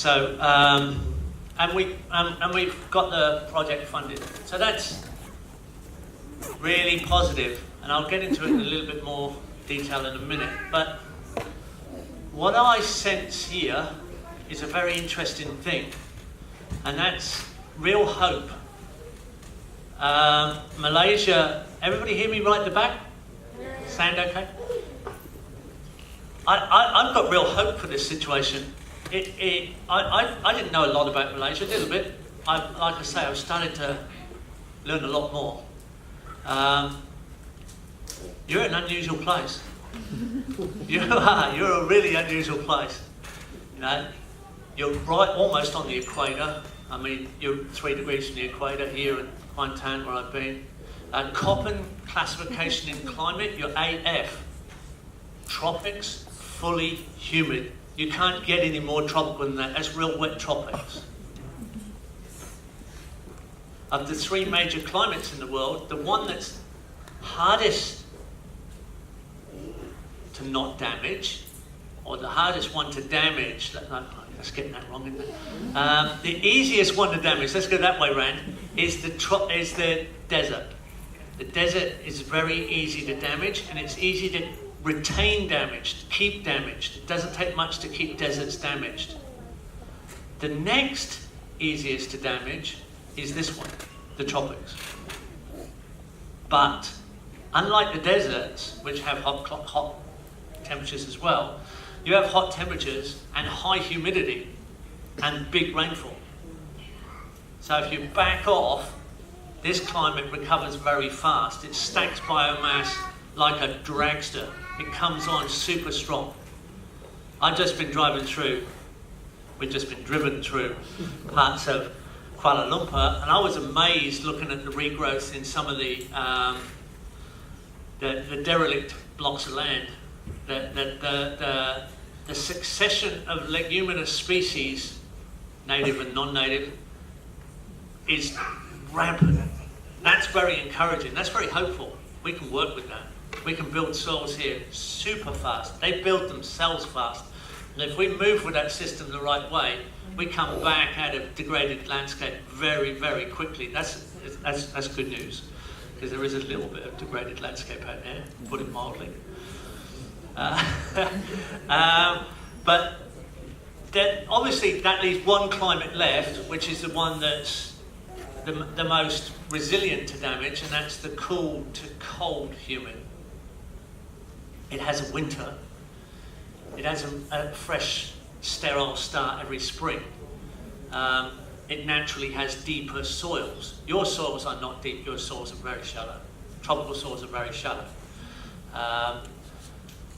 So, and we've got the project funded. So that's really positive, and I'll get into it in a little bit more detail in a minute. But what I sense here is a very interesting thing, and that's real hope. Malaysia, everybody hear me right at the back? Sound okay? I've got real hope for this situation. I didn't know a lot about Malaysia, a little bit. Like I say, I've started to learn a lot more. You're an unusual place. You are. You're a really unusual place. You know, you're right almost on the equator. I mean, you're 3 degrees from the equator here in Kuantan, where I've been. Köppen classification in climate, you're AF. Tropics, fully humid. You can't get any more tropical than that. That's real wet tropics. Of the 3 major climates in the world, the one that's hardest to not damage, or the hardest one to damage, let's get that wrong, isn't it? The easiest one to damage, let's go that way round, is the desert. The desert is very easy to damage, and it's easy to retain damage, to keep damaged. It doesn't take much to keep deserts damaged. The next easiest to damage is this one, the tropics. But unlike the deserts, which have hot temperatures as well, you have hot temperatures and high humidity and big rainfall. So if you back off, this climate recovers very fast. It stacks biomass like a dragster. It comes on super strong. I've just been driving through, we've just been driven through parts of Kuala Lumpur, and I was amazed looking at the regrowth in some of the derelict blocks of land. The succession of leguminous species, native and non-native, is rampant. That's very encouraging. That's very hopeful. We can work with that. We can build soils here super fast. They build themselves fast. And if we move with that system the right way, we come back out of degraded landscape very, very quickly. That's good news, because there is a little bit of degraded landscape out there, to put it mildly. But obviously that leaves one climate left, which is the one that's the most resilient to damage, and that's the cool to cold humid. It has a winter. It has a fresh, sterile start every spring. It naturally has deeper soils. Your soils are not deep, your soils are very shallow. Tropical soils are very shallow.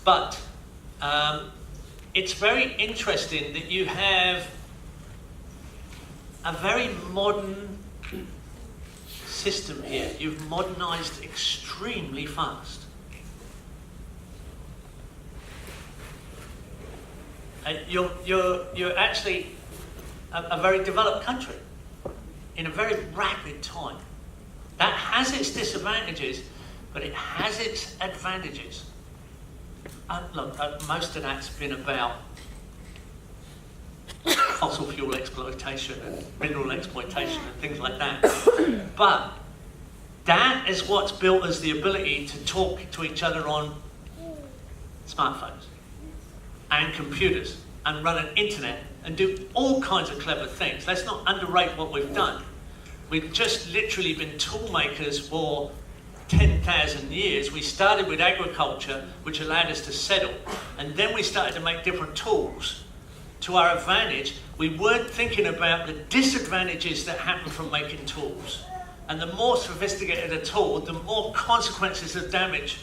But it's very interesting that you have a very modern system here. You've modernized extremely fast. You're actually a very developed country in a very rapid time. That has its disadvantages, but it has its advantages. Look, most of that's been about fossil fuel exploitation and mineral exploitation and things like that. But that is what's built us the ability to talk to each other on smartphones and computers and run an internet and do all kinds of clever things. Let's not underrate what we've done. We've just literally been tool makers for 10,000 years. We started with agriculture, which allowed us to settle, and then we started to make different tools to our advantage. We weren't thinking about the disadvantages that happen from making tools. And the more sophisticated a tool, the more consequences of damage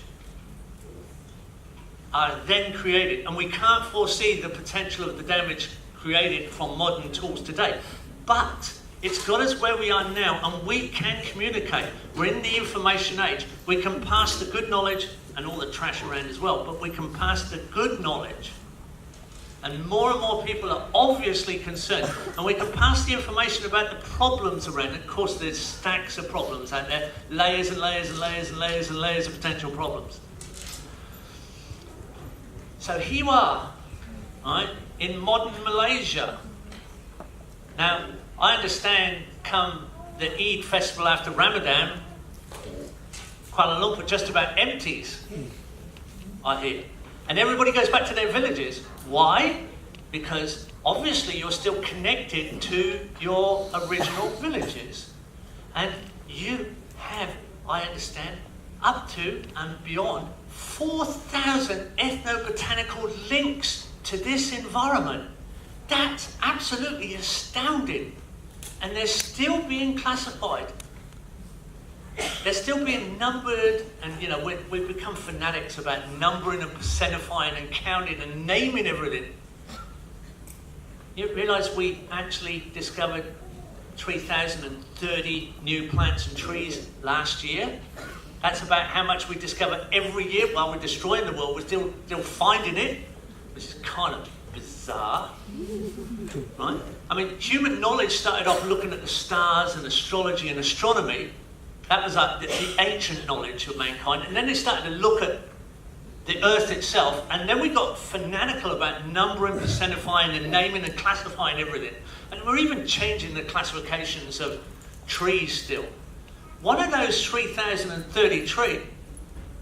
are then created. And we can't foresee the potential of the damage created from modern tools today. But it's got us where we are now, and we can communicate. We're in the information age. We can pass the good knowledge and all the trash around as well, but we can pass the good knowledge. And more people are obviously concerned. And we can pass the information about the problems around it. Of course, there's stacks of problems out there, layers and layers and layers and layers and layers of potential problems. So here you are, right, in modern Malaysia. Now, I understand come the Eid festival after Ramadan, Kuala Lumpur just about empties, I hear. And everybody goes back to their villages. Why? Because obviously you're still connected to your original villages. And you have, I understand, up to and beyond 4,000 ethnobotanical links to this environment. That's absolutely astounding. And they're still being classified. They're still being numbered, and you know, we've become fanatics about numbering and percentifying and counting and naming everything. You realise we actually discovered 3,030 new plants and trees last year? That's about how much we discover every year while we're destroying the world. We're still finding it, which is kind of bizarre, right? I mean, human knowledge started off looking at the stars and astrology and astronomy. That was like the ancient knowledge of mankind. And then they started to look at the earth itself. And then we got fanatical about numbering, percentifying and naming and classifying everything. And we're even changing the classifications of trees still. One of those 3,030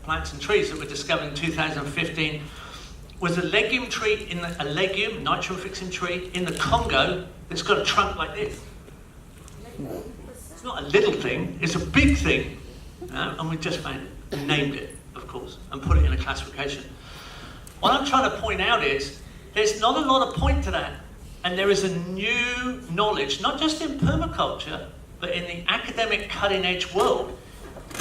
plants and trees that were discovered in 2015 was a legume tree, a legume, nitrogen-fixing tree in the Congo that's got a trunk like this. It's not a little thing, it's a big thing. And we just found it, and named it, of course, and put it in a classification. What I'm trying to point out is, there's not a lot of point to that. And there is a new knowledge, not just in permaculture, but in the academic cutting-edge world.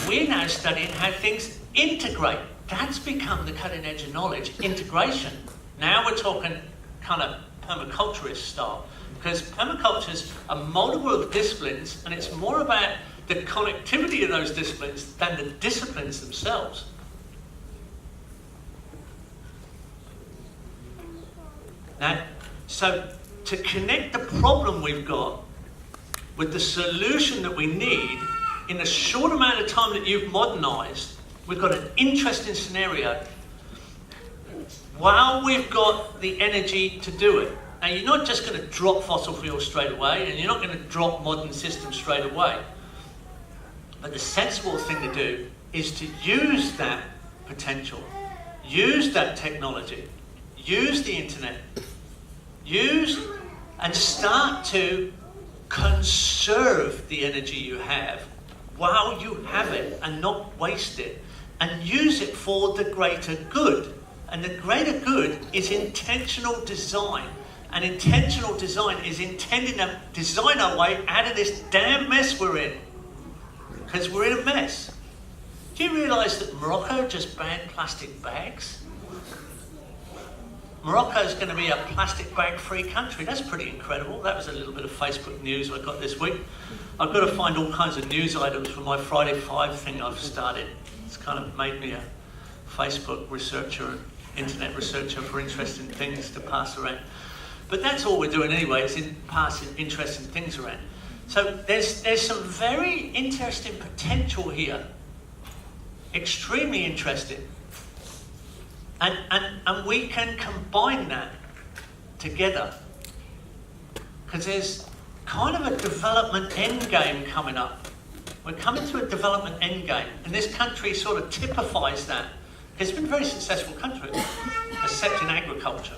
We're now studying how things integrate. That's become the cutting edge of knowledge, integration. Now we're talking kind of permaculturist style. Because permaculture's a model of disciplines, and it's more about the connectivity of those disciplines than the disciplines themselves. Now, so to connect the problem we've got with the solution that we need in a short amount of time that you've modernised, we've got an interesting scenario. While we've got the energy to do it, now you're not just going to drop fossil fuels straight away, and you're not going to drop modern systems straight away. But the sensible thing to do is to use that potential, use that technology, use the internet, use and start to conserve the energy you have while you have it and not waste it, and use it for the greater good. And the greater good is intentional design. And intentional design is intending to design our way out of this damn mess we're in. Because we're in a mess. Do you realise that Morocco just banned plastic bags? Morocco's going to be a plastic bag-free country. That's pretty incredible. That was a little bit of Facebook news I got this week. I've got to find all kinds of news items for my Friday 5 thing I've started. It's kind of made me a Facebook researcher, internet researcher for interesting things to pass around. But that's all we're doing anyway, is passing interesting things around. So there's some very interesting potential here. Extremely interesting. And we can combine that together. Because there's kind of a development end game coming up. We're coming to a development end game. And this country sort of typifies that. It's been a very successful country, except in agriculture.